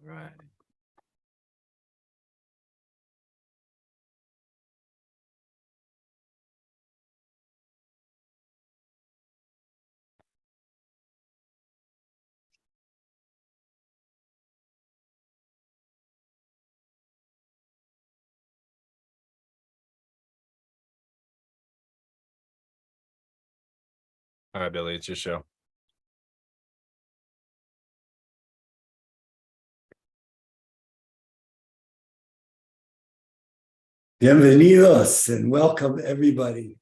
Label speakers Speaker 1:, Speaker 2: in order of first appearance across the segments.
Speaker 1: right.
Speaker 2: All right, Billy, it's your show.
Speaker 3: Bienvenidos and welcome everybody.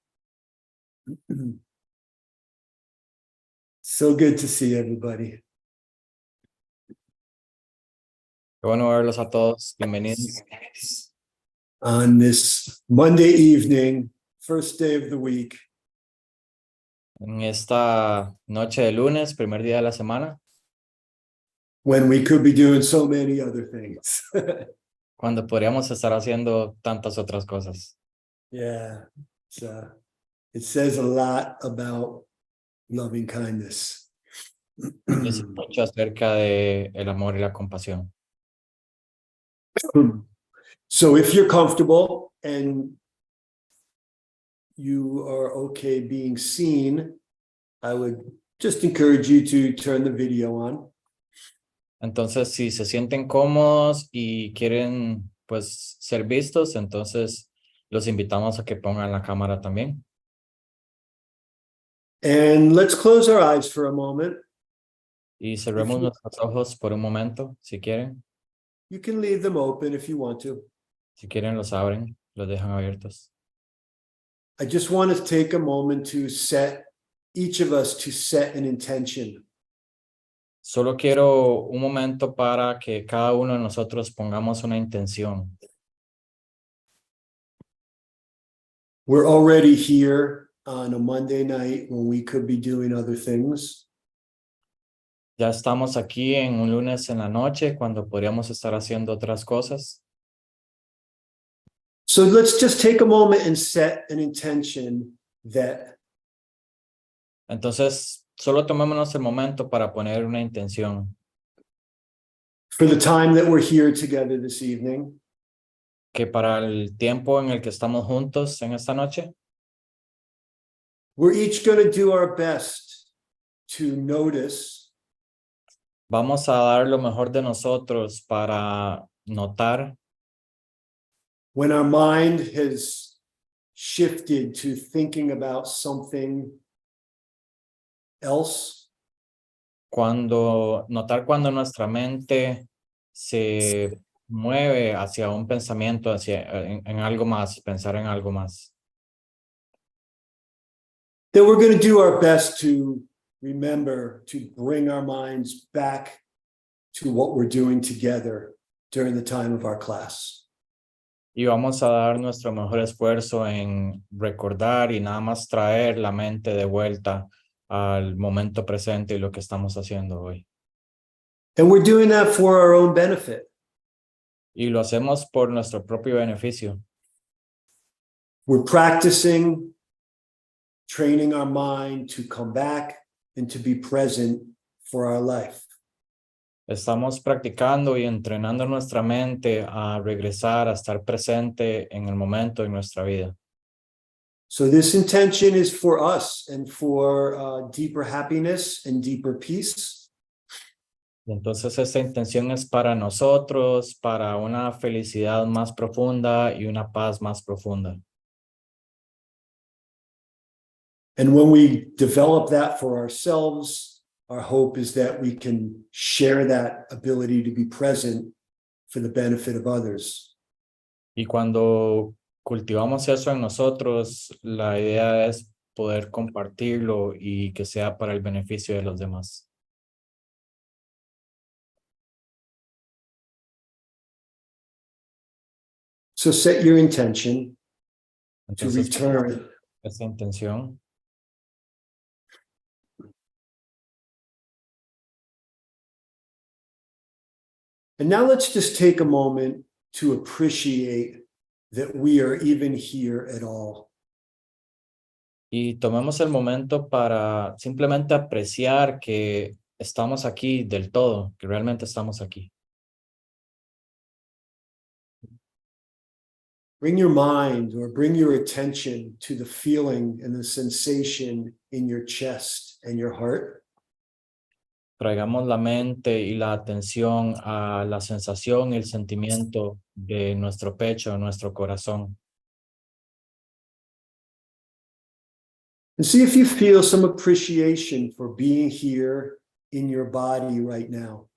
Speaker 3: So good to see everybody.
Speaker 1: Qué bueno verlos a todos. Bienvenidos.
Speaker 3: On this Monday evening, first day of the week,
Speaker 1: En esta noche de lunes, primer día de la semana,
Speaker 3: when we could be doing so many other things.
Speaker 1: cuando podríamos estar haciendo tantas otras cosas.
Speaker 3: Yeah, it says a lot about loving kindness.
Speaker 1: Dice mucho acerca de el amor y la compasión.
Speaker 3: So if you're comfortable and you are okay being seen, I would just encourage you to turn the video on.
Speaker 1: Entonces, si se sienten cómodos y quieren, pues, ser vistos, entonces los invitamos a que pongan la cámara también.
Speaker 3: And let's close our eyes for a moment.
Speaker 1: Y cerremos
Speaker 3: you-
Speaker 1: nuestros ojos por un momento, si quieren.
Speaker 3: You can leave them open if you want to.
Speaker 1: Si quieren, los abren, los dejan abiertos.
Speaker 3: I just want to take a moment to each of us to set an intention.
Speaker 1: Solo quiero un momento para que cada uno de nosotros pongamos una intención.
Speaker 3: We're already here on a Monday night when we could be doing other things.
Speaker 1: Ya estamos aquí en un lunes en la noche cuando podríamos estar haciendo otras cosas.
Speaker 3: So let's just take a moment and set an intention that
Speaker 1: Entonces, solo tomémonos el momento para poner una intención.
Speaker 3: for the time that we're here together this evening,
Speaker 1: Que para el tiempo en el que estamos juntos en esta noche,
Speaker 3: we're each going to do our best to notice
Speaker 1: vamos a dar lo mejor de nosotros para notar
Speaker 3: when our mind has shifted to thinking about something else.
Speaker 1: cuando nuestra mente se mueve hacia un pensamiento, en algo más, pensar en algo más.
Speaker 3: That we're going to do our best to remember to bring our minds back to what we're doing together during the time of our class.
Speaker 1: Y vamos a dar nuestro mejor esfuerzo en recordar y nada más traer la mente de vuelta al momento presente y lo que estamos haciendo hoy.
Speaker 3: And we're doing that for our own benefit.
Speaker 1: Y lo hacemos por nuestro propio beneficio.
Speaker 3: We're practicing, training our mind to come back and to be present for our life.
Speaker 1: Estamos practicando y entrenando nuestra mente a regresar, a estar presente en el momento de nuestra vida.
Speaker 3: So this intention is for us and for deeper happiness and deeper peace.
Speaker 1: Y entonces esta intención es para nosotros, para una felicidad más profunda y una paz más profunda.
Speaker 3: And when we develop that for ourselves, our hope is that we can share that ability to be present for the benefit of others.
Speaker 1: Y cuando cultivamos eso en nosotros, la idea es poder compartirlo y que sea para el beneficio de los demás.
Speaker 3: So set your intention to
Speaker 1: Entonces,
Speaker 3: return.
Speaker 1: esa intención.
Speaker 3: And now let's just take a moment to appreciate that we are even here at all.
Speaker 1: Y tomemos el momento para simplemente apreciar que estamos aquí del todo, que realmente estamos aquí.
Speaker 3: bring your mind or bring your attention to the feeling and the sensation in your chest and your heart.
Speaker 1: Traigamos la mente y la atención a la sensación y el sentimiento de nuestro pecho, nuestro corazón.
Speaker 3: And see if you feel some appreciation for being here in your body right now.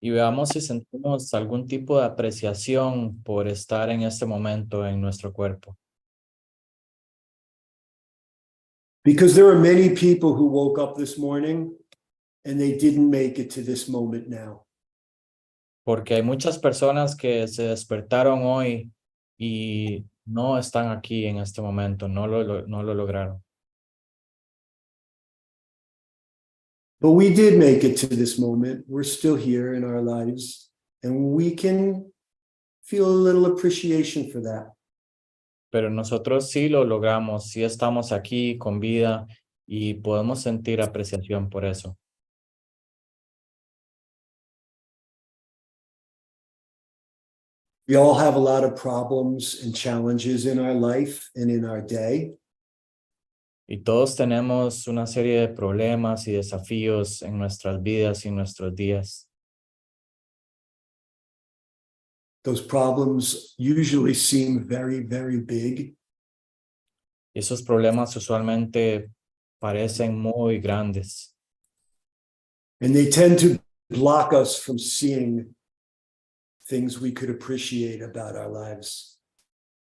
Speaker 1: Y veamos si sentimos algún tipo de apreciación por estar en este momento en nuestro cuerpo.
Speaker 3: Because there are many people who woke up this morning and they didn't make it to this moment now.
Speaker 1: Porque hay muchas personas que se despertaron hoy y no están aquí en este momento, no lo lograron.
Speaker 3: But we did make it to this moment. We're still here in our lives, and we can feel a little appreciation for that.
Speaker 1: Pero nosotros sí lo logramos, sí estamos aquí con vida y podemos sentir apreciación por eso.
Speaker 3: We all have a lot of problems and challenges in our life and in our day.
Speaker 1: Y todos tenemos una serie de problemas y desafíos en nuestras vidas y en nuestros días.
Speaker 3: Those problems usually seem very, very big.
Speaker 1: Y esos problemas usualmente parecen muy grandes.
Speaker 3: And they tend to block us from seeing things we could appreciate about our lives.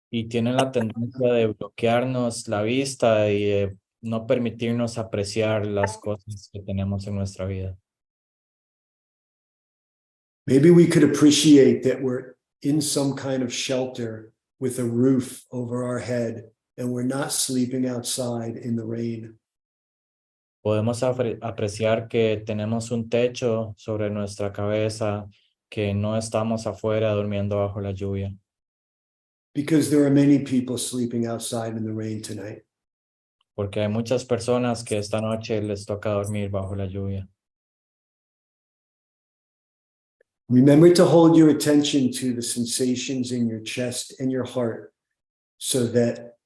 Speaker 1: Y tienen la tendencia de bloquearnos la vista y de no permitirnos apreciar las cosas que tenemos en nuestra vida.
Speaker 3: Maybe we could appreciate that we're in some kind of shelter with a roof over our head and we're not sleeping outside in the rain.
Speaker 1: Podemos apreciar que tenemos un techo sobre nuestra cabeza, que no estamos afuera durmiendo bajo la lluvia.
Speaker 3: Because there are many people sleeping outside in the rain tonight.
Speaker 1: Porque hay muchas personas que esta noche les toca dormir bajo la lluvia.
Speaker 3: Remember to hold your attention to the sensations in your chest and your heart so that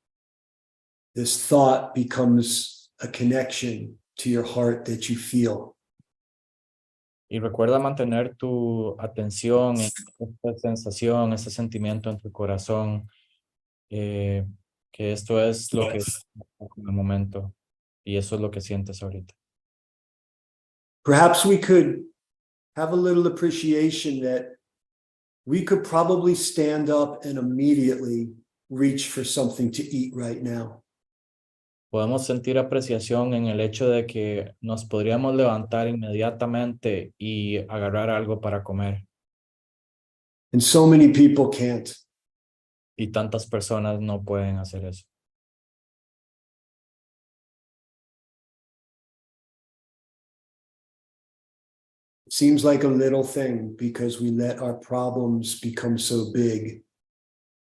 Speaker 3: this thought becomes a connection to your heart that you feel.
Speaker 1: Y recuerda mantener tu atención en esta sensación, ese sentimiento en tu corazón, que esto es lo que es en el momento y eso es lo que sientes ahorita.
Speaker 3: Perhaps we could have a little appreciation that we could probably stand up and immediately reach for something to eat right now.
Speaker 1: Podemos sentir apreciación en el hecho de que nos podríamos levantar inmediatamente y agarrar algo para comer.
Speaker 3: And so many people can't.
Speaker 1: Y tantas personas no pueden hacer eso.
Speaker 3: It seems like a little thing because we let our problems become so big.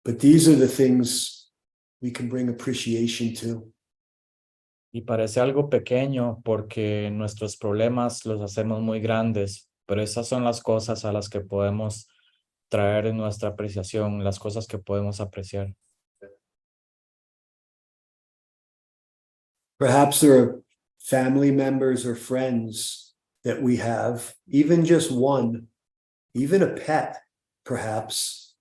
Speaker 3: But these are the things we can bring appreciation to.
Speaker 1: Y parece algo pequeño porque nuestros problemas los hacemos muy grandes, pero esas son las cosas a las que podemos traer nuestra apreciación, las cosas que podemos apreciar.
Speaker 3: Perhaps there are family members or friends that we have, even just one, even a pet, perhaps.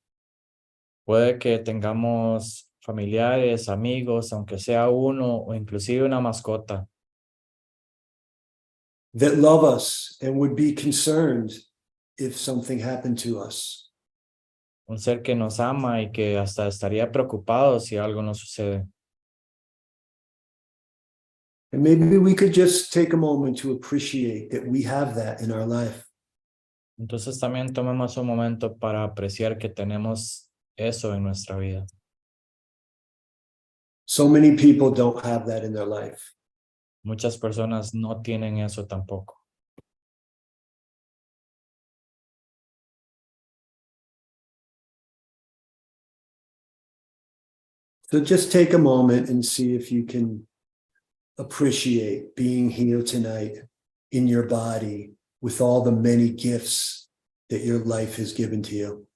Speaker 1: Puede que tengamos familiares, amigos, aunque sea uno o inclusive una mascota,
Speaker 3: that love us and would be concerned if something happened to us.
Speaker 1: un ser que nos ama y que hasta estaría preocupado si algo nos sucede.
Speaker 3: And maybe we could just take a moment to appreciate that we have that in our life.
Speaker 1: Entonces también tomemos un momento para apreciar que tenemos eso en nuestra vida.
Speaker 3: So many people don't have that in their life.
Speaker 1: Muchas personas no tienen eso tampoco.
Speaker 3: So just take a moment and see if you can appreciate being here tonight in your body with all the many gifts that your life has given to you.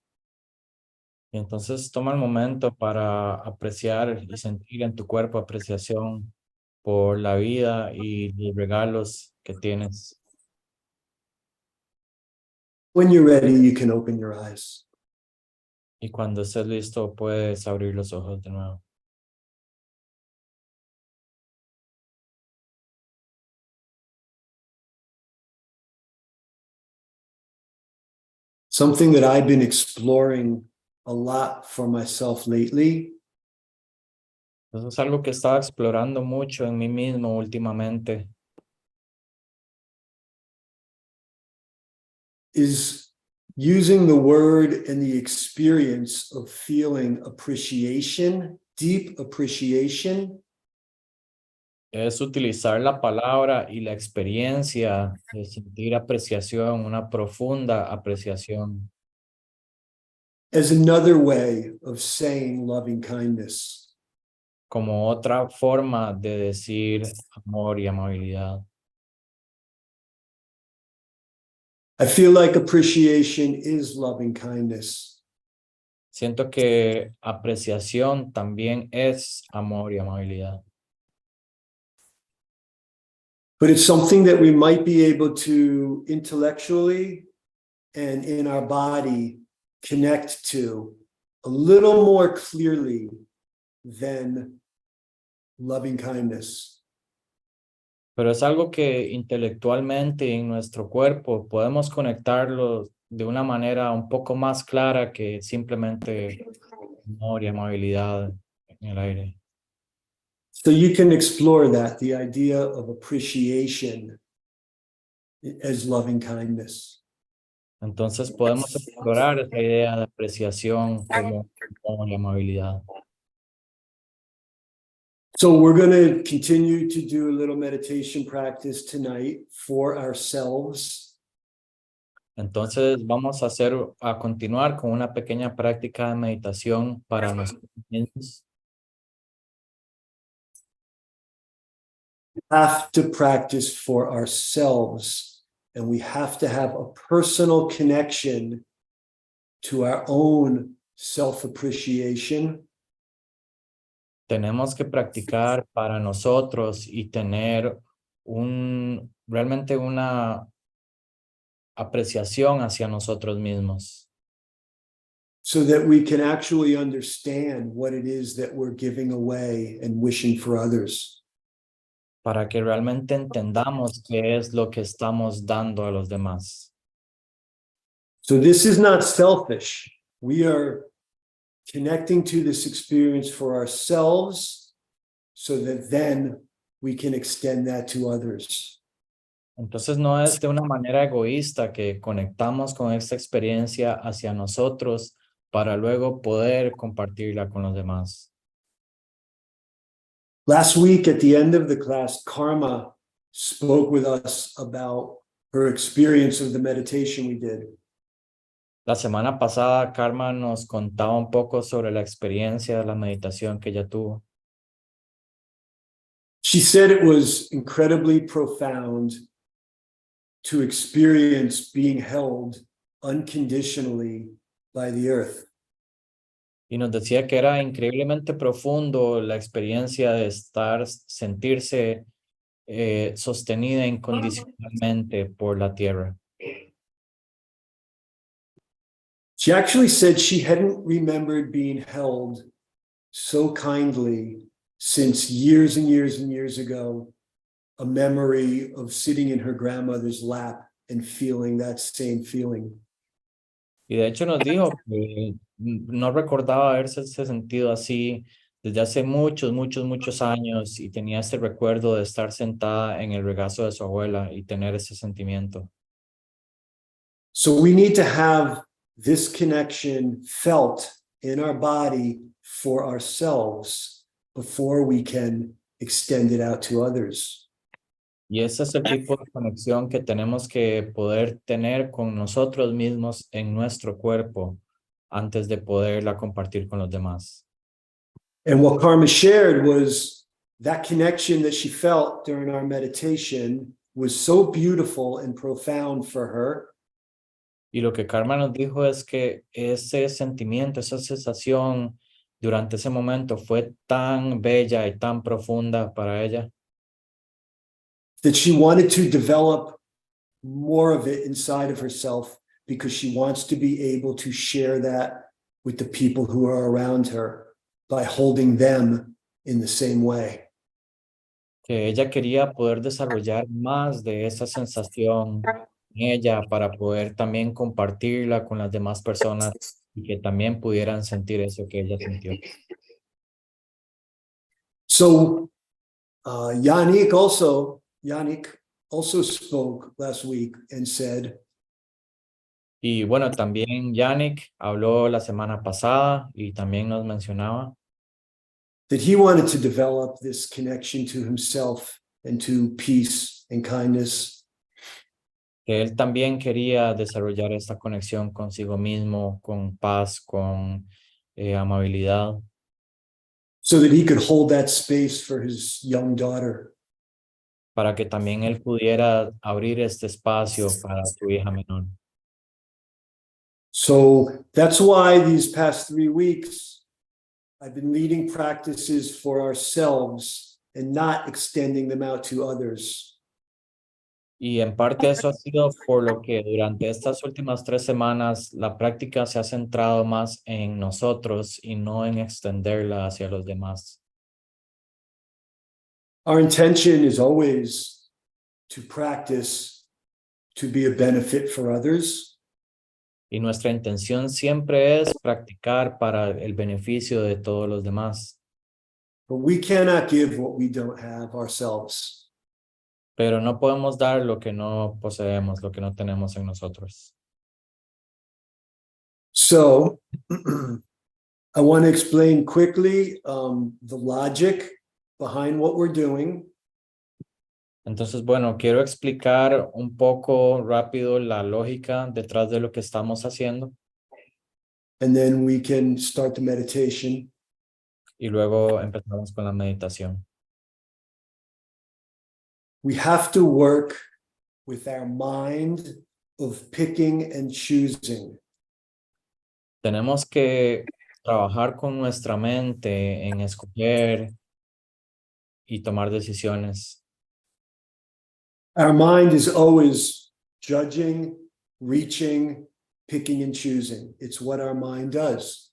Speaker 1: Y entonces toma el momento para apreciar y sentir en tu cuerpo apreciación por la vida y los regalos que tienes.
Speaker 3: When you're ready, you can open your eyes.
Speaker 1: Y cuando estés listo, puedes abrir los ojos de nuevo.
Speaker 3: Something that I've been exploring a lot for myself lately
Speaker 1: Eso es algo que estaba explorando mucho en mí mismo últimamente.
Speaker 3: is using the word and the experience of feeling appreciation, deep appreciation,
Speaker 1: Es utilizar la palabra y la experiencia de sentir apreciación, una profunda apreciación,
Speaker 3: as another way of saying loving kindness.
Speaker 1: como otra forma de decir amor y amabilidad.
Speaker 3: I feel like appreciation is loving kindness.
Speaker 1: Siento que apreciación también es amor y amabilidad.
Speaker 3: But it's something that we might be able to intellectually and in our body connect to a little more clearly than loving kindness.
Speaker 1: Pero es algo que intelectualmente en nuestro cuerpo podemos conectarlo de una manera un poco más clara que simplemente amor y amabilidad en el aire.
Speaker 3: So you can explore that, the idea of appreciation as loving kindness.
Speaker 1: Entonces podemos explorar esa idea de apreciación como amor y amabilidad.
Speaker 3: So we're going to continue to do a little meditation practice tonight for ourselves.
Speaker 1: Entonces vamos a continuar con una pequeña práctica de meditación para nosotros mismos.
Speaker 3: We have to practice for ourselves, and we have to have a personal connection to our own self-appreciation.
Speaker 1: Tenemos que practicar para nosotros y tener realmente una apreciación hacia nosotros mismos,
Speaker 3: so that we can actually understand what it is that we're giving away and wishing for others.
Speaker 1: para que realmente entendamos qué es lo que estamos dando a los demás.
Speaker 3: So this is not selfish. We are connecting to this experience for ourselves so that then we can extend that to others.
Speaker 1: Entonces no es de una manera egoísta que conectamos con esta experiencia hacia nosotros para luego poder compartirla con los demás.
Speaker 3: Last week at the end of the class, Karma spoke with us about her experience of the meditation we did.
Speaker 1: La semana pasada, Karma nos contaba un poco sobre la experiencia de la meditación que ella tuvo.
Speaker 3: She said it was incredibly profound to experience being held unconditionally by the earth.
Speaker 1: Y nos decía que era increíblemente profundo la experiencia de sentirse sostenida incondicionalmente por la tierra.
Speaker 3: She actually said she hadn't remembered being held so kindly since years and years and years ago, a memory of sitting in her grandmother's lap and feeling that same feeling.
Speaker 1: Y de hecho nos dijo que no recordaba haberse sentido así desde hace muchos años y tenía este recuerdo de estar sentada en el regazo de su abuela y tener ese sentimiento.
Speaker 3: So we need to have this connection felt in our body for ourselves before we can extend it out to others.
Speaker 1: Y ese es el tipo de conexión que tenemos que poder tener con nosotros mismos en nuestro cuerpo antes de poderla compartir con los demás.
Speaker 3: And what Karma shared was that connection that she felt during our meditation was so beautiful and profound for her.
Speaker 1: Y lo que Karma nos dijo es que ese sentimiento, esa sensación durante ese momento fue tan bella y tan profunda para ella,
Speaker 3: that she wanted to develop more of it inside of herself because she wants to be able to share that with the people who are around her by holding them in the same way.
Speaker 1: que ella quería poder desarrollar más de esa sensación en ella para poder también compartirla con las demás personas y que también pudieran sentir eso que ella sintió.
Speaker 3: So Yannick also spoke last week and said
Speaker 1: Y bueno, también Yannick habló la semana pasada y también nos mencionaba
Speaker 3: that he wanted to develop this connection to himself and to peace and kindness.
Speaker 1: que él también quería desarrollar esta conexión consigo mismo, con paz, con amabilidad,
Speaker 3: So that he could hold that space for his young daughter.
Speaker 1: para que también él pudiera abrir este espacio para su hija menor.
Speaker 3: So that's why these past 3 weeks, I've been leading practices for ourselves and not extending them out to others.
Speaker 1: Y en parte eso ha sido por lo que durante estas últimas 3 semanas la práctica se ha centrado más en nosotros y no en extenderla hacia los demás.
Speaker 3: Our intention is always to practice to be a benefit for others.
Speaker 1: Y nuestra intención siempre es practicar para el beneficio de todos los demás.
Speaker 3: But we cannot give what we don't have ourselves.
Speaker 1: Pero no podemos dar lo que no poseemos, lo que no tenemos en nosotros.
Speaker 3: So I want to explain quickly the logic behind what we're doing.
Speaker 1: Entonces, bueno, quiero explicar un poco rápido la lógica detrás de lo que estamos haciendo
Speaker 3: And then we can start the meditation.
Speaker 1: y luego empezamos con la meditación.
Speaker 3: We have to work with our mind of picking and choosing.
Speaker 1: Tenemos que trabajar con nuestra mente en escoger y tomar decisiones.
Speaker 3: Our mind is always judging, reaching, picking and choosing. It's what our mind does.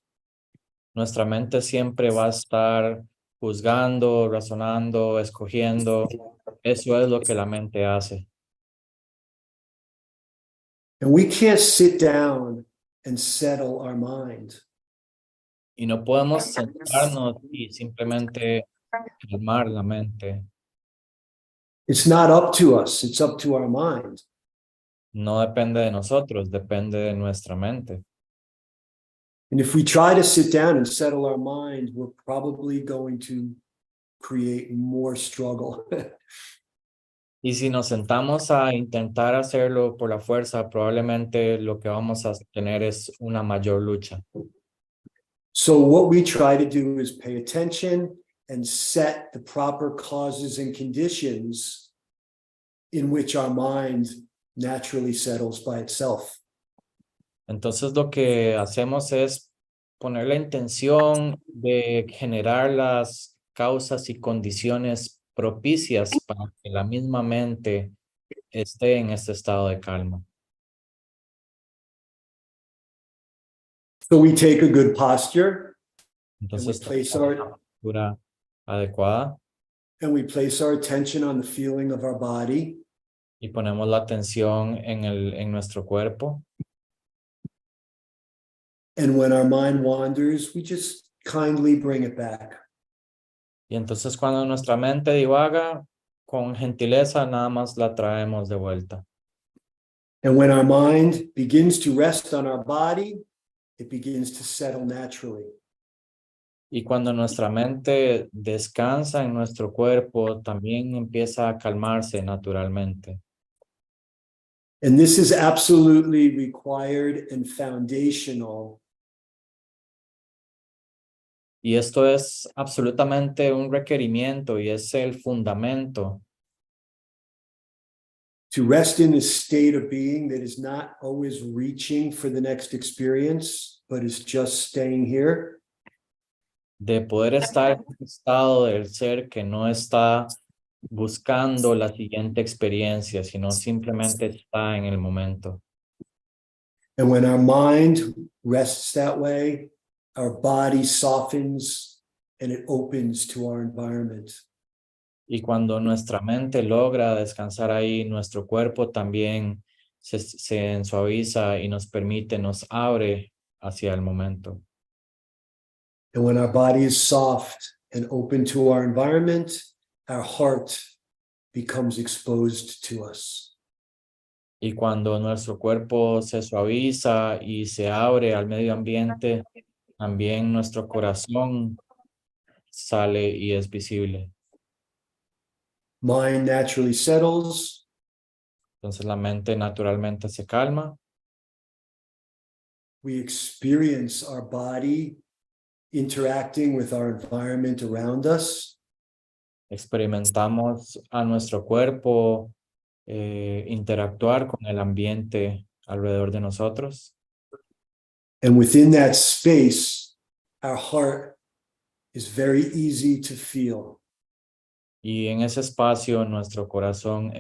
Speaker 1: Nuestra mente siempre va a estar juzgando, razonando, escogiendo. Eso es lo que la mente hace.
Speaker 3: And we can't sit down and settle our mind.
Speaker 1: Y no podemos sentarnos y simplemente calmar la mente.
Speaker 3: It's not up to us, it's up to our mind.
Speaker 1: No depende de nosotros, depende de nuestra mente.
Speaker 3: And if we try to sit down and settle our mind, we're probably going to create more struggle.
Speaker 1: Y si nos sentamos a intentar hacerlo por la fuerza, probablemente lo que vamos a tener es una mayor lucha.
Speaker 3: So what we try to do is pay attention and set the proper causes and conditions in which our mind naturally settles by itself.
Speaker 1: Entonces lo que hacemos es poner la intención de generar las causas y condiciones propicias para que la misma mente esté en este estado de calma.
Speaker 3: So we take a good posture
Speaker 1: Entonces
Speaker 3: place
Speaker 1: tomamos
Speaker 3: our-
Speaker 1: una postura adecuada
Speaker 3: and we place our attention on the feeling of our body.
Speaker 1: y ponemos la atención en nuestro cuerpo.
Speaker 3: And when our mind wanders, we just kindly bring it back.
Speaker 1: Y entonces cuando nuestra mente divaga, con gentileza nada más la traemos de vuelta.
Speaker 3: And when our mind begins to rest on our body, it begins to settle naturally.
Speaker 1: Y cuando nuestra mente descansa en nuestro cuerpo, también empieza a calmarse naturalmente.
Speaker 3: And this is absolutely required and foundational
Speaker 1: Y esto es absolutamente un requerimiento y es el fundamento
Speaker 3: to rest in a state of being that is not always reaching for the next experience, but is just staying here.
Speaker 1: De poder estar en un estado del ser que no está buscando la siguiente experiencia, sino simplemente está en el momento.
Speaker 3: And when our mind rests that way, our body softens and it opens to our environment.
Speaker 1: Y cuando nuestra mente logra descansar ahí, nuestro cuerpo también se suaviza y nos permite, nos abre hacia el momento.
Speaker 3: And when our body is soft and open to our environment, our heart becomes exposed to us.
Speaker 1: Y cuando nuestro cuerpo se suaviza y se abre al medio ambiente, también nuestro corazón sale y es visible.
Speaker 3: Mind naturally settles.
Speaker 1: Entonces la mente naturalmente se calma.
Speaker 3: We experience our body interacting with our environment around us.
Speaker 1: Experimentamos a nuestro cuerpo interactuar con el ambiente alrededor de nosotros.
Speaker 3: And within that space, our heart is very easy to feel.
Speaker 1: Y en ese espacio nuestro corazón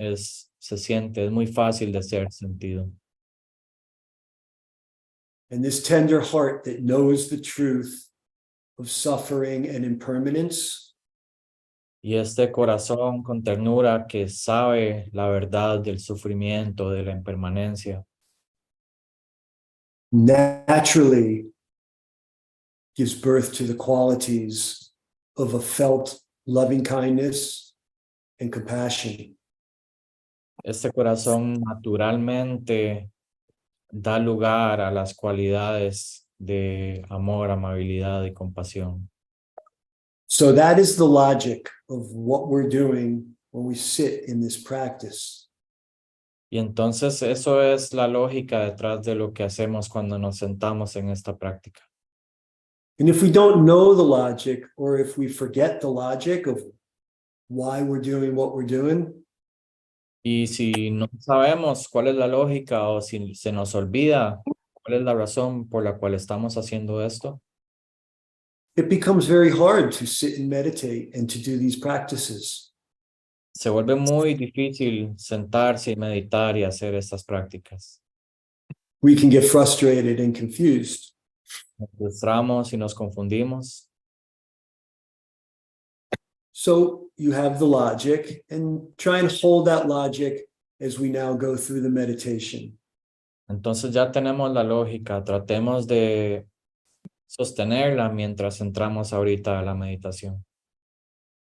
Speaker 1: se siente, es muy fácil de ser sentido.
Speaker 3: And this tender heart that knows the truth of suffering and impermanence
Speaker 1: Y este corazón con ternura que sabe la verdad del sufrimiento, de la impermanencia,
Speaker 3: naturally gives birth to the qualities of a felt loving kindness and compassion.
Speaker 1: este corazón naturalmente da lugar a las cualidades de amor, amabilidad y compasión.
Speaker 3: So that is the logic of what we're doing when we sit in this practice.
Speaker 1: Y entonces eso es la lógica detrás de lo que hacemos cuando nos sentamos en esta práctica.
Speaker 3: And if we don't know the logic, or if we forget the logic of why we're doing what we're doing,
Speaker 1: Y si no sabemos cuál es la lógica o si se nos olvida cuál es la razón por la cual estamos haciendo esto,
Speaker 3: it becomes very hard to sit and meditate and to do these practices.
Speaker 1: se vuelve muy difícil sentarse y meditar y hacer estas prácticas.
Speaker 3: We can get frustrated and confused.
Speaker 1: Nos frustramos y nos confundimos.
Speaker 3: So you have the logic, and try and hold that logic as we now go through the meditation.
Speaker 1: Entonces ya tenemos la lógica, tratemos de sostenerla mientras entramos ahorita a la meditación.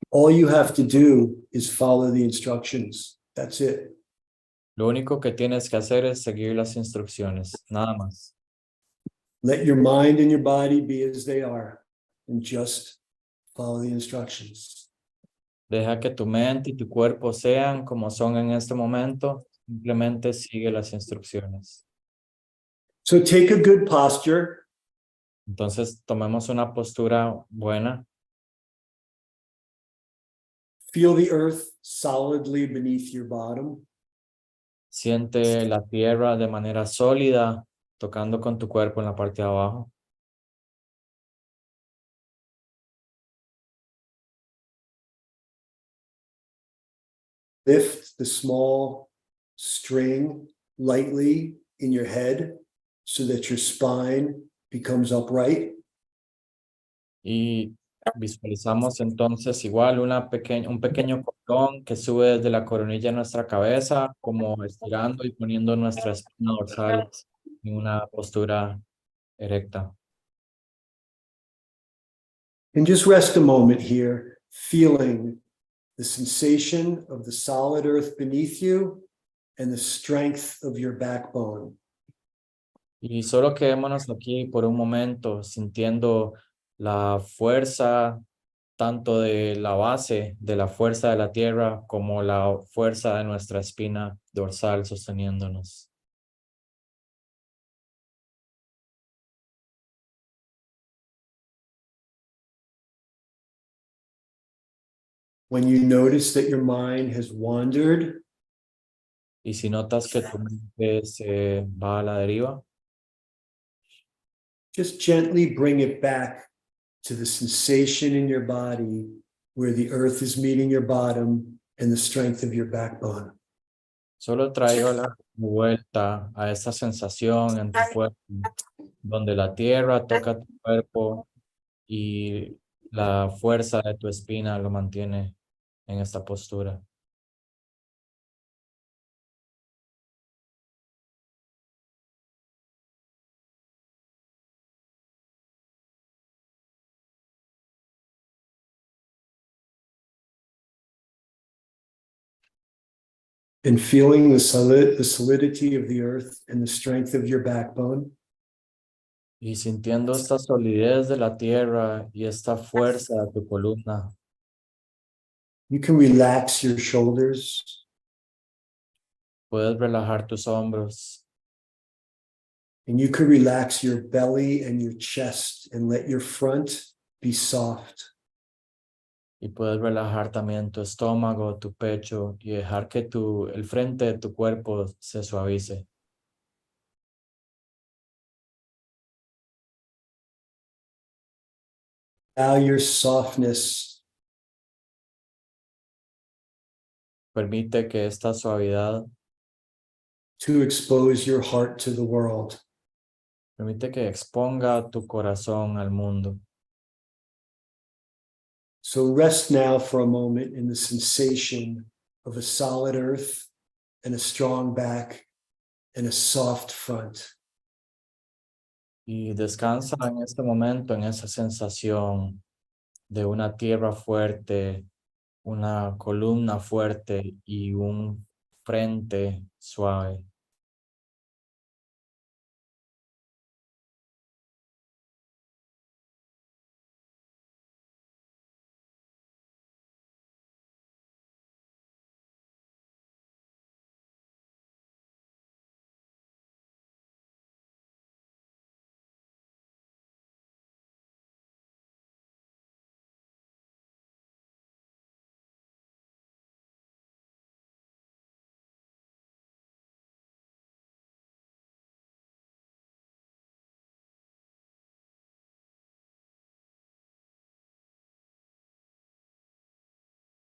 Speaker 3: All you have to do is follow the instructions. That's it.
Speaker 1: Lo único que tienes que hacer es seguir las instrucciones, nada más.
Speaker 3: Let your mind and your body be as they are, and just follow the instructions.
Speaker 1: Deja que tu mente y tu cuerpo sean como son en este momento, simplemente sigue las instrucciones.
Speaker 3: So take a good posture.
Speaker 1: Entonces tomemos una postura buena.
Speaker 3: Feel the earth solidly beneath your bottom.
Speaker 1: Siente la tierra de manera sólida, tocando con tu cuerpo en la parte de abajo.
Speaker 3: Lift the small string lightly in your head so that your spine becomes upright.
Speaker 1: Y visualizamos entonces igual un pequeño cordón que sube desde la coronilla de nuestra cabeza, como estirando y poniendo nuestra espina dorsal en una postura erecta.
Speaker 3: And just rest a moment here, feeling the sensation of the solid earth beneath you and the strength of your backbone.
Speaker 1: Y solo quedémonos aquí por un momento, sintiendo la fuerza tanto de la base, de la fuerza de la tierra, como la fuerza de nuestra espina dorsal sosteniéndonos.
Speaker 3: When you notice that your mind has wandered,
Speaker 1: Y si notas que tu mente se va a la deriva,
Speaker 3: just gently bring it back to the sensation in your body where the earth is meeting your bottom and the strength of your backbone.
Speaker 1: solo traigo la vuelta a esa sensación en tu cuerpo, donde la tierra toca tu cuerpo y la fuerza de tu espina lo mantiene en esta postura.
Speaker 3: And feeling the solidity of the earth and the strength of your backbone,
Speaker 1: Y sintiendo esta solidez de la tierra y esta fuerza de tu columna,
Speaker 3: you can relax your shoulders
Speaker 1: puedes relajar tus hombros
Speaker 3: and you can relax your belly and your chest and let your front be soft.
Speaker 1: y puedes relajar también tu estómago, tu pecho y dejar que el frente de tu cuerpo se suavice.
Speaker 3: Allow your softness
Speaker 1: Permite que esta suavidad,
Speaker 3: to expose your heart to the world.
Speaker 1: permite que exponga tu corazón al mundo.
Speaker 3: So rest now for a moment in the sensation of a solid earth and a strong back and a soft front.
Speaker 1: Y descansa en este momento, en esa sensación de una tierra fuerte, una columna fuerte y un frente suave.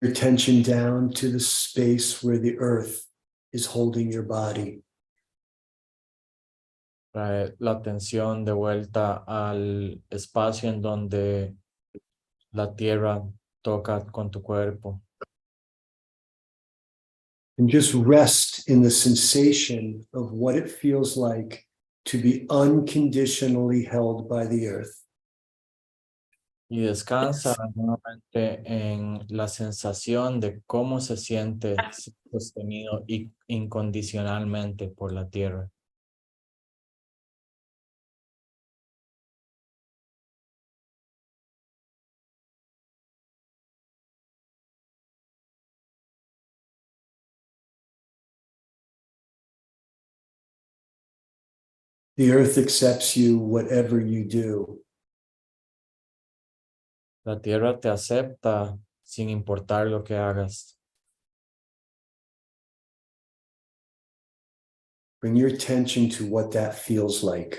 Speaker 3: Your attention down to the space where the earth is holding your body.
Speaker 1: Trae la atención de vuelta al espacio en donde la tierra toca con tu cuerpo.
Speaker 3: And just rest in the sensation of what it feels like to be unconditionally held by the earth.
Speaker 1: Y descansa nuevamente en la sensación de cómo se siente ser sostenido incondicionalmente por la tierra.
Speaker 3: The earth accepts you, whatever you do.
Speaker 1: La tierra te acepta sin importar lo que hagas.
Speaker 3: Bring your attention to what that feels like.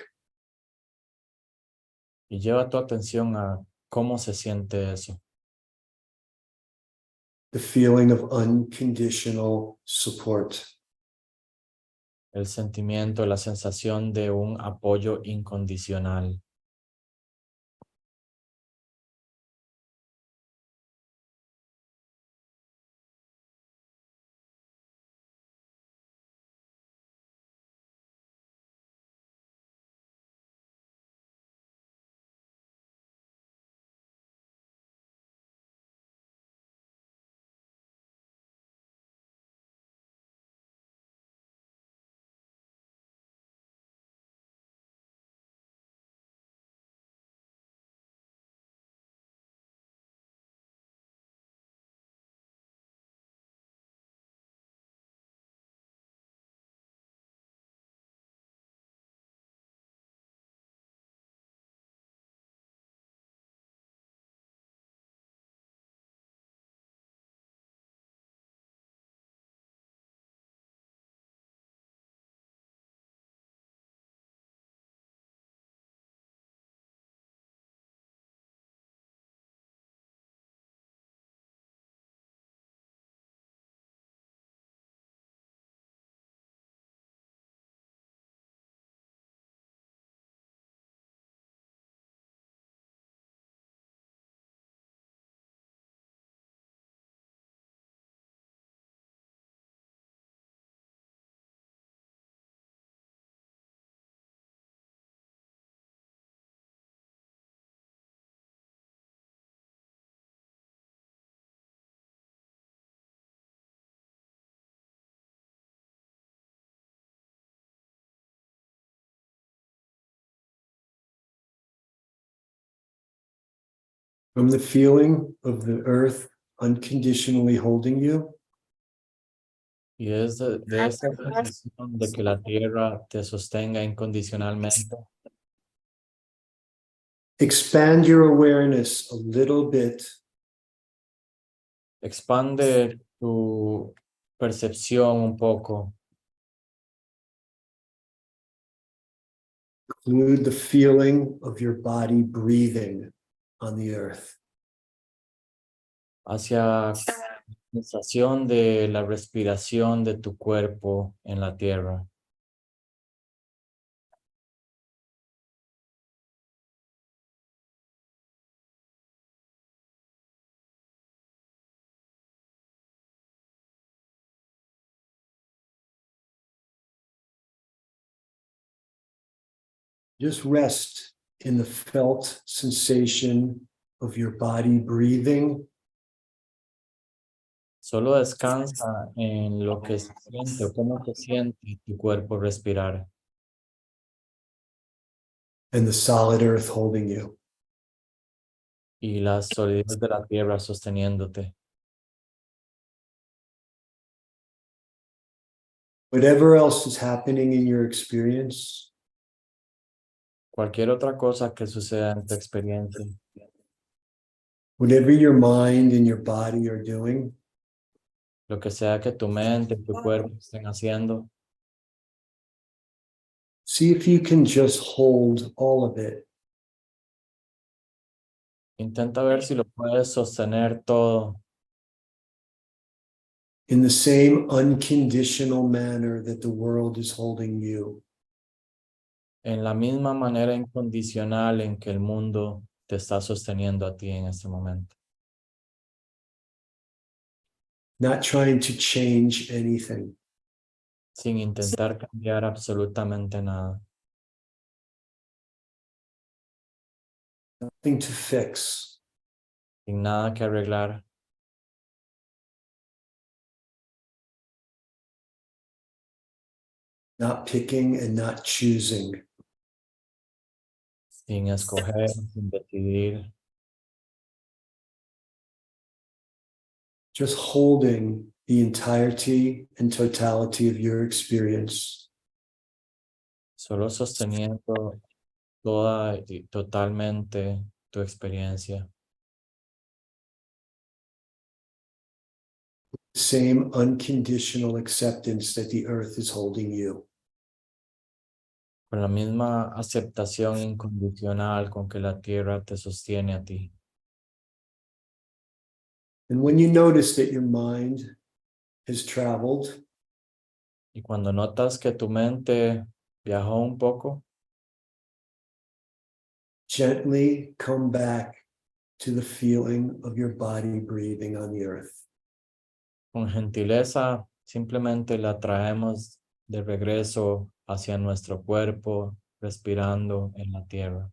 Speaker 1: Y lleva tu atención a cómo se siente eso.
Speaker 3: The feeling of unconditional support.
Speaker 1: El sentimiento, la sensación de un apoyo incondicional.
Speaker 3: from the feeling of the earth unconditionally holding you,
Speaker 1: Y es de esa sensación de que la tierra te sostenga incondicionalmente.
Speaker 3: expand your awareness a little bit
Speaker 1: Expande tu percepción un poco.
Speaker 3: include the feeling of your body breathing on the earth.
Speaker 1: Hacia la sensación de la respiración de tu cuerpo en la tierra.
Speaker 3: Just rest in the felt sensation of your body breathing
Speaker 1: Solo descansa en lo que se siente o cómo se siente tu cuerpo respirar
Speaker 3: and the solid earth holding you.
Speaker 1: y la solidez de la tierra sosteniéndote.
Speaker 3: Whatever else is happening in your experience,
Speaker 1: Cualquier otra cosa que suceda en tu experiencia,
Speaker 3: whatever your mind and your body are doing,
Speaker 1: lo que sea que tu mente y tu cuerpo estén haciendo,
Speaker 3: see if you can just hold all of it
Speaker 1: intenta ver si lo puedes sostener todo
Speaker 3: in the same unconditional manner that the world is holding you.
Speaker 1: en la misma manera incondicional en que el mundo te está sosteniendo a ti en este momento.
Speaker 3: Not trying to change anything.
Speaker 1: Sin intentar cambiar absolutamente nada.
Speaker 3: Nothing to fix.
Speaker 1: Sin nada que arreglar.
Speaker 3: Not picking and not choosing.
Speaker 1: Sin escoger, sin decidir.
Speaker 3: Just holding the entirety and totality of your experience.
Speaker 1: Solo sosteniendo toda y totalmente tu experiencia.
Speaker 3: Same unconditional acceptance that the earth is holding you.
Speaker 1: Con la misma aceptación incondicional con que la tierra te sostiene a ti.
Speaker 3: And when you notice that your mind has traveled,
Speaker 1: Y cuando notas que tu mente viajó un poco,
Speaker 3: gently come back to the feeling of your body breathing on the earth.
Speaker 1: con gentileza simplemente la traemos de regreso hacia nuestro cuerpo, respirando en la tierra.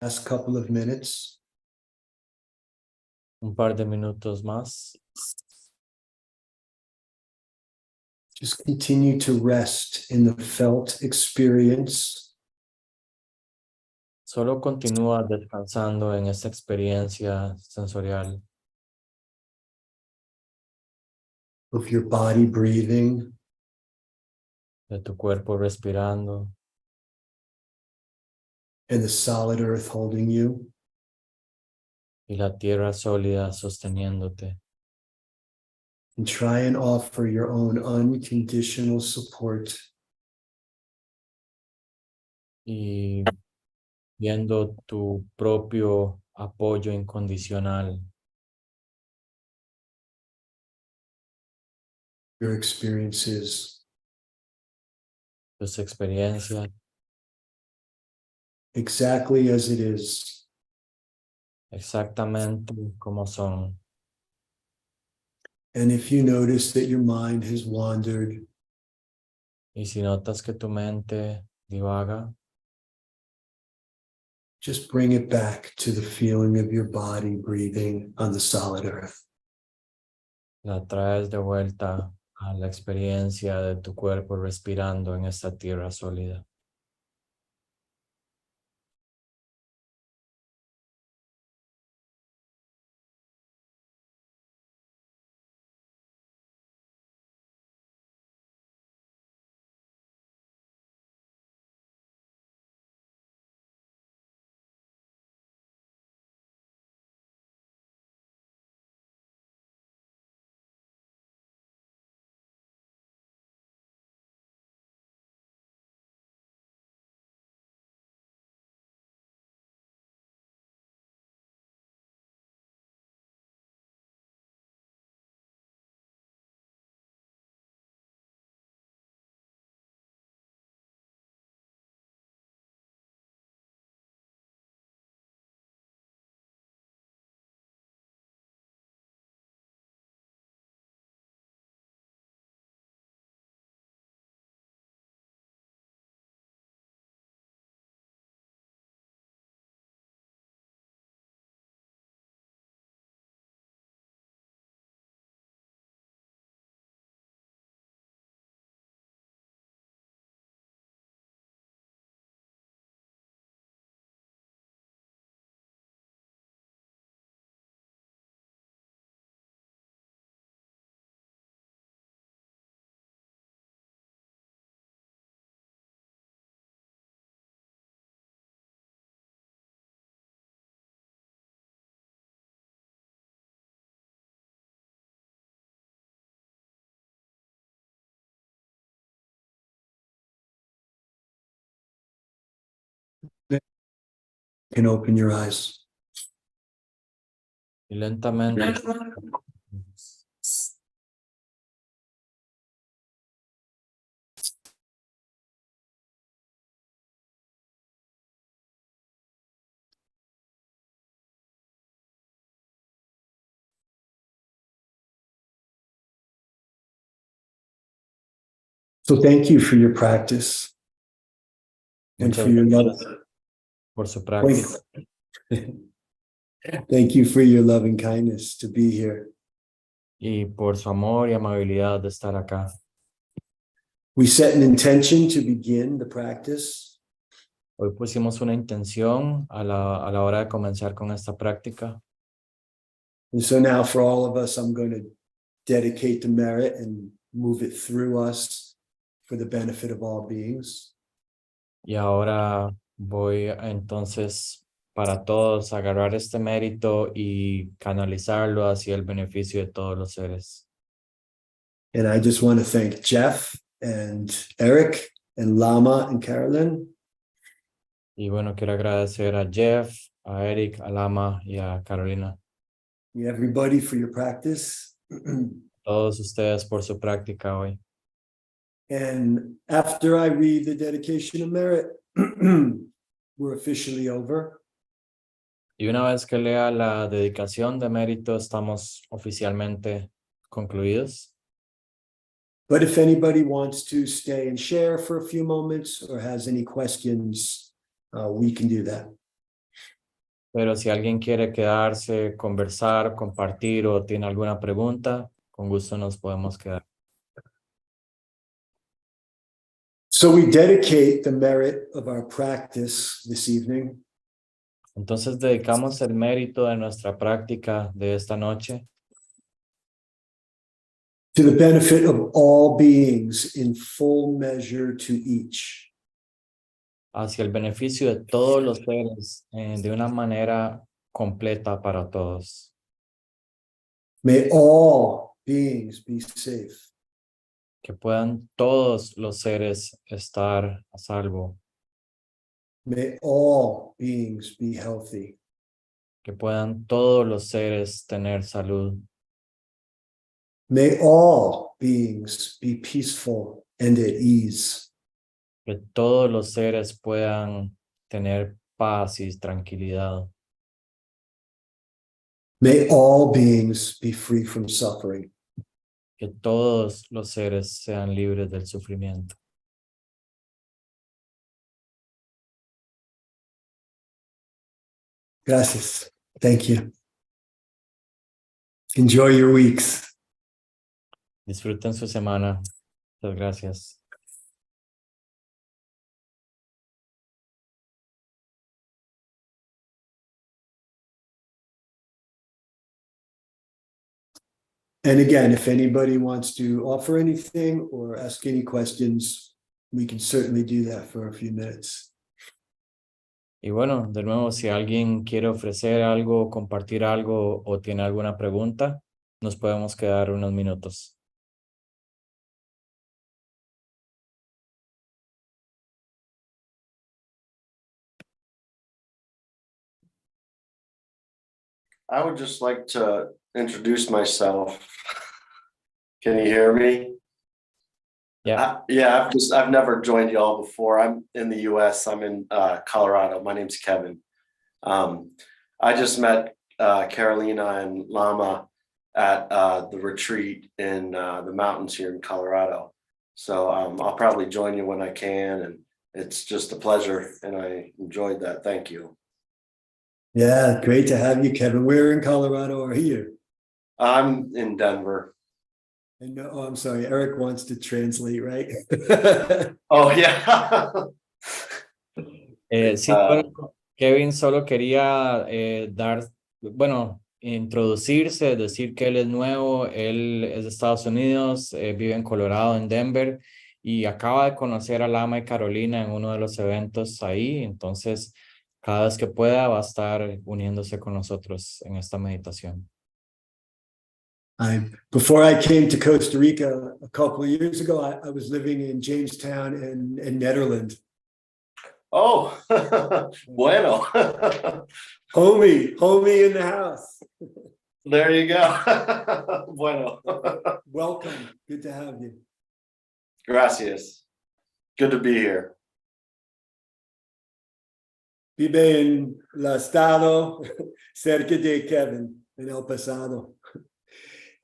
Speaker 3: last couple of minutes.
Speaker 1: Un par de minutos más.
Speaker 3: Just continue to rest in the felt experience
Speaker 1: Solo continúa descansando en esta experiencia sensorial
Speaker 3: of your body breathing
Speaker 1: de tu cuerpo respirando
Speaker 3: and the solid earth holding you.
Speaker 1: y la tierra sólida sosteniéndote.
Speaker 3: And try and offer your own unconditional support
Speaker 1: Y viendo tu propio apoyo incondicional,
Speaker 3: your experiences
Speaker 1: tus experiencias
Speaker 3: exactly as it is.
Speaker 1: exactamente como son.
Speaker 3: And if you notice that your mind has wandered,
Speaker 1: Y si notas que tu mente divaga,
Speaker 3: just bring it back to the feeling of your body breathing on the solid earth.
Speaker 1: la traes de vuelta a la experiencia de tu cuerpo respirando en esta tierra sólida.
Speaker 3: You can open your eyes.
Speaker 1: Y lentamente
Speaker 3: So thank you for your practice and
Speaker 1: muchas
Speaker 3: for your love.
Speaker 1: gracias por su práctica.
Speaker 3: Thank you for your loving kindness to be here.
Speaker 1: Y por su amor y amabilidad de estar acá.
Speaker 3: We set an intention to begin the practice.
Speaker 1: Hoy pusimos una intención a la hora de comenzar con esta práctica.
Speaker 3: And so now for all of us, I'm going to dedicate the merit and move it through us for the benefit of all beings.
Speaker 1: Y ahora voy entonces para todos agarrar este mérito y canalizarlo hacia el beneficio de todos los seres.
Speaker 3: And I just want to thank Jeff and Eric and Lama and Carolyn.
Speaker 1: Y bueno, quiero agradecer a Jeff, a Eric, a Lama y a Carolina.
Speaker 3: Everybody for your practice.
Speaker 1: Todos ustedes por su práctica hoy.
Speaker 3: And after I read the dedication of merit, we're officially over.
Speaker 1: Y una vez que lea la dedicación de mérito, estamos oficialmente concluidos.
Speaker 3: But if anybody wants to stay and share for a few moments or has any questions, we can do that.
Speaker 1: Pero si alguien quiere quedarse, conversar, compartir o tiene alguna pregunta, con gusto nos podemos quedar.
Speaker 3: So we dedicate the merit of our practice this evening
Speaker 1: Entonces dedicamos el mérito de nuestra práctica de esta noche
Speaker 3: to the benefit of all beings in full measure to each.
Speaker 1: hacia el beneficio de todos los seres de una manera completa para todos.
Speaker 3: May all beings be safe.
Speaker 1: Que puedan todos los seres estar a salvo.
Speaker 3: May all beings be healthy.
Speaker 1: Que puedan todos los seres tener salud.
Speaker 3: May all beings be peaceful and at ease.
Speaker 1: Que todos los seres puedan tener paz y tranquilidad.
Speaker 3: May all beings be free from suffering.
Speaker 1: Que todos los seres sean libres del sufrimiento.
Speaker 3: Gracias. Thank you. Enjoy your weeks.
Speaker 1: Disfruten su semana. Muchas gracias.
Speaker 3: And again, if anybody wants to offer anything or ask any questions, we can certainly do that for a few minutes.
Speaker 1: Y bueno, de nuevo, si alguien quiere ofrecer algo, compartir algo o tiene alguna pregunta, nos podemos quedar unos minutos.
Speaker 2: I would just like to introduce myself. Can you hear me?
Speaker 1: Yeah.
Speaker 2: I've never joined y'all before. I'm in the US. I'm in Colorado. My name's Kevin. I just met Carolina and Lama at the retreat in the mountains here in Colorado. So I'll probably join you when I can, and it's just a pleasure, and I enjoyed that. Thank you.
Speaker 3: Yeah, great to have you, Kevin. Where in Colorado are you?
Speaker 2: I'm in Denver.
Speaker 3: And oh, I'm sorry, Eric wants to translate, right?
Speaker 2: Oh, yeah.
Speaker 1: Sí, bueno, Kevin solo quería introducirse, decir que él es nuevo, él es de Estados Unidos, vive en Colorado, en Denver, y acaba de conocer a Lama y Carolina en uno de los eventos ahí, entonces cada vez que pueda va a estar uniéndose con nosotros en esta meditación.
Speaker 3: Before I came to Costa Rica a couple of years ago, I was living in Jamestown in Netherlands.
Speaker 2: Oh, bueno.
Speaker 3: Homie in the house.
Speaker 2: There you go. Bueno.
Speaker 3: Welcome. Good to have you.
Speaker 2: Gracias. Good to be here.
Speaker 3: Vive en el estado cerca de Kevin, en El Pasado.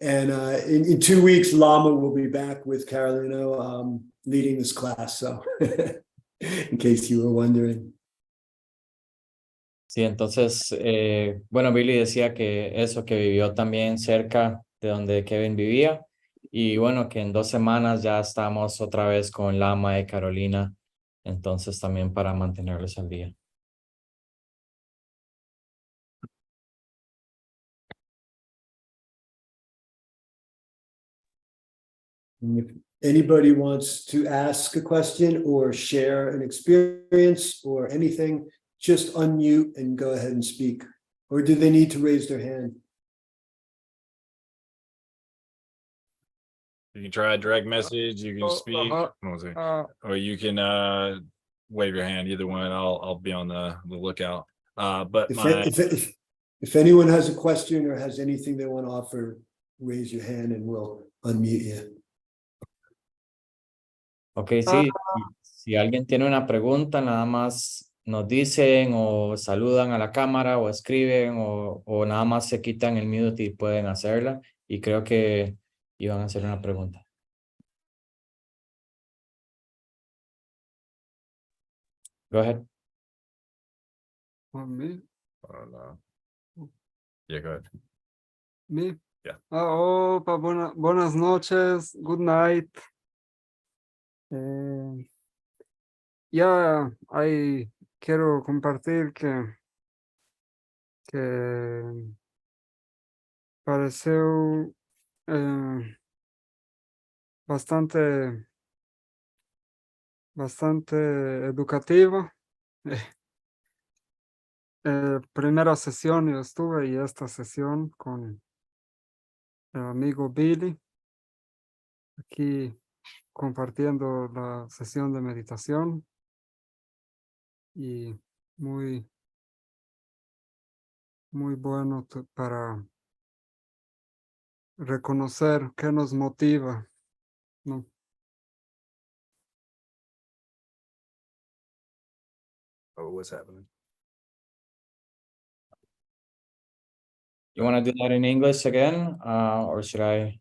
Speaker 3: And in 2 weeks, Lama will be back with Carolina leading this class. So in case you were wondering.
Speaker 1: Sí, entonces, bueno, Billy decía que eso, que vivió también cerca de donde Kevin vivía, y bueno, que en 2 semanas ya estamos otra vez con Lama y Carolina, entonces también para mantenerlos al día.
Speaker 3: If anybody wants to ask a question or share an experience or anything, just unmute and go ahead and speak. Or do they need to raise their hand?
Speaker 4: You can try a direct message, you can speak, or you can wave your hand. Either one, I'll be on the lookout. But
Speaker 3: if anyone has a question or has anything they want to offer, raise your hand and we'll unmute you.
Speaker 1: Ok, sí, si alguien tiene una pregunta, nada más nos dicen o saludan a la cámara o escriben o nada más se quitan el mute y pueden hacerla. Y creo que iban a hacer una pregunta. Go ahead.
Speaker 4: me? don't know. Yeah, go ahead.
Speaker 5: Me?
Speaker 4: Yeah.
Speaker 5: Opa, buenas noches. Good night. Ya, ahí quiero compartir que pareceu bastante educativa. Primera sesión yo estuve y esta sesión con el amigo Billy, aquí compartiendo la sesión de meditación y muy bueno para reconocer qué nos motiva, ¿no?
Speaker 4: Oh, what's happening?
Speaker 1: You want to do that in English again, or should I?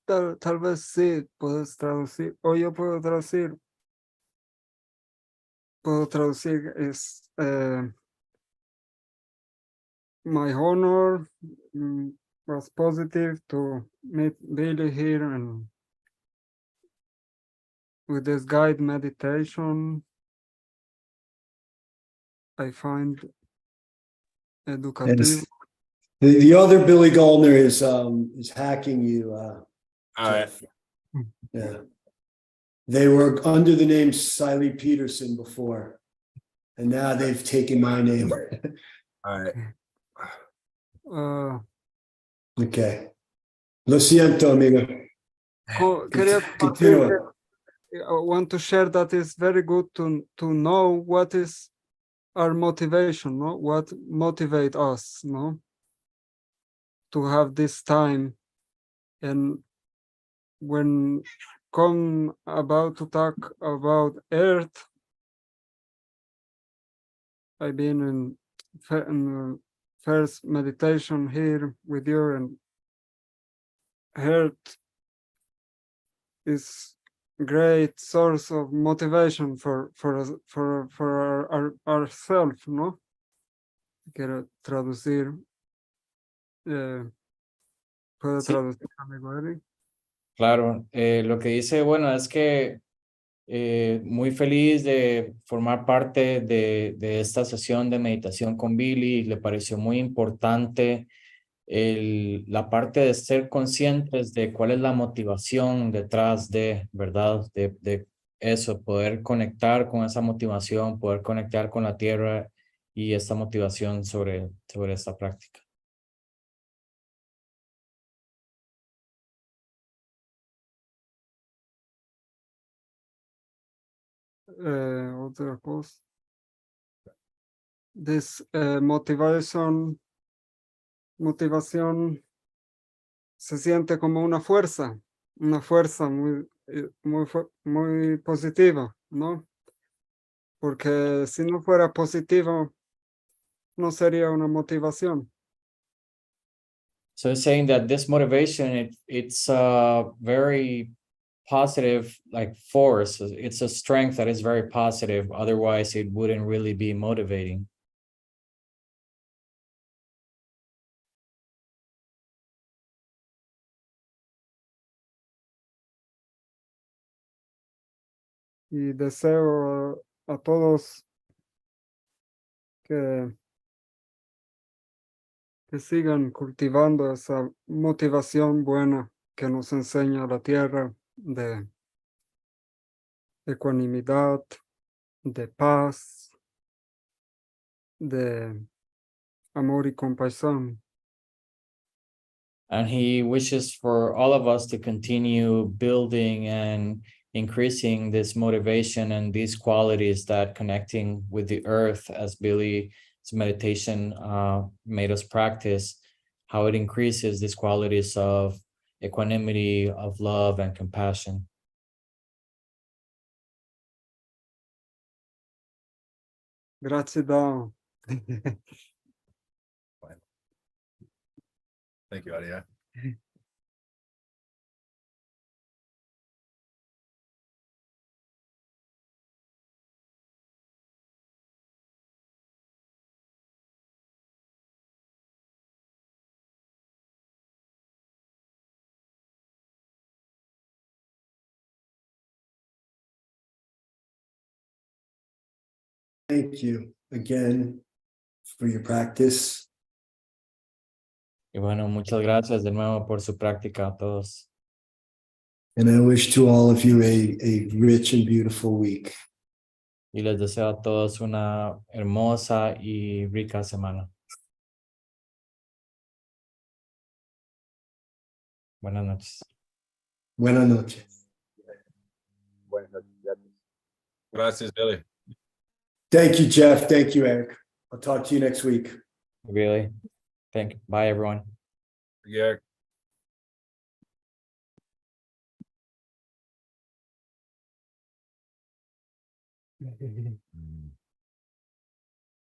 Speaker 5: Tal vez sí, puedes traducir, o yo puedo traducir. Es my honor was positive to meet Billy here and with this guide meditation I find
Speaker 3: And
Speaker 5: educative.
Speaker 3: the other Billy Goldner is hacking you.
Speaker 4: All right.
Speaker 3: Jeff. Yeah. They were under the name Siley Peterson before, and now they've taken my name.
Speaker 4: All right.
Speaker 3: Okay. Lo siento, amigo.
Speaker 5: Quería
Speaker 3: Continúa.
Speaker 5: I want to share that it's very good to know what is our motivation, no? What motivate us, no? To have this time, and when come about to talk about Earth, I've been in first meditation here with you, and Earth is great source of motivation for ourselves, ¿no? Quiero traducir. ¿Puedo
Speaker 1: Sí.
Speaker 5: traducir, amigo Eric?
Speaker 1: Claro, lo que dice, bueno, es que muy feliz de formar parte de esta sesión de meditación con Billy. Le pareció muy importante la parte de ser conscientes de cuál es la motivación detrás de, ¿verdad? De eso, poder conectar con esa motivación, poder conectar con la tierra y esta motivación sobre esta práctica.
Speaker 5: Otra cosa. This motivación se siente como una fuerza muy positiva, ¿no? Porque si no fuera positivo, no sería una motivación.
Speaker 1: So it's saying that this motivation, it's a very positive like force. It's a strength that is very positive. Otherwise, it wouldn't really be motivating.
Speaker 5: Y deseo a todos que sigan cultivando esa motivación buena que nos enseña la tierra de ecuanimidad, de paz, de amor y compasión.
Speaker 1: And he wishes for all of us to continue building and increasing this motivation and these qualities that connecting with the earth, as Billy's meditation made us practice, how it increases these qualities of equanimity, of love and compassion.
Speaker 5: Grazie Dao.
Speaker 4: Thank you, Adia.
Speaker 3: Thank you again for your practice.
Speaker 1: Y bueno, muchas gracias de nuevo por su práctica a todos.
Speaker 3: And I wish to all of you a rich and beautiful week.
Speaker 1: Y les deseo a todos una hermosa y rica semana. Buenas noches.
Speaker 3: Buenas noches.
Speaker 4: Gracias, Billy.
Speaker 3: Thank you, Jeff. Thank you, Eric. I'll talk to you next week.
Speaker 1: Really. Thank you. Bye, everyone.
Speaker 4: Yeah.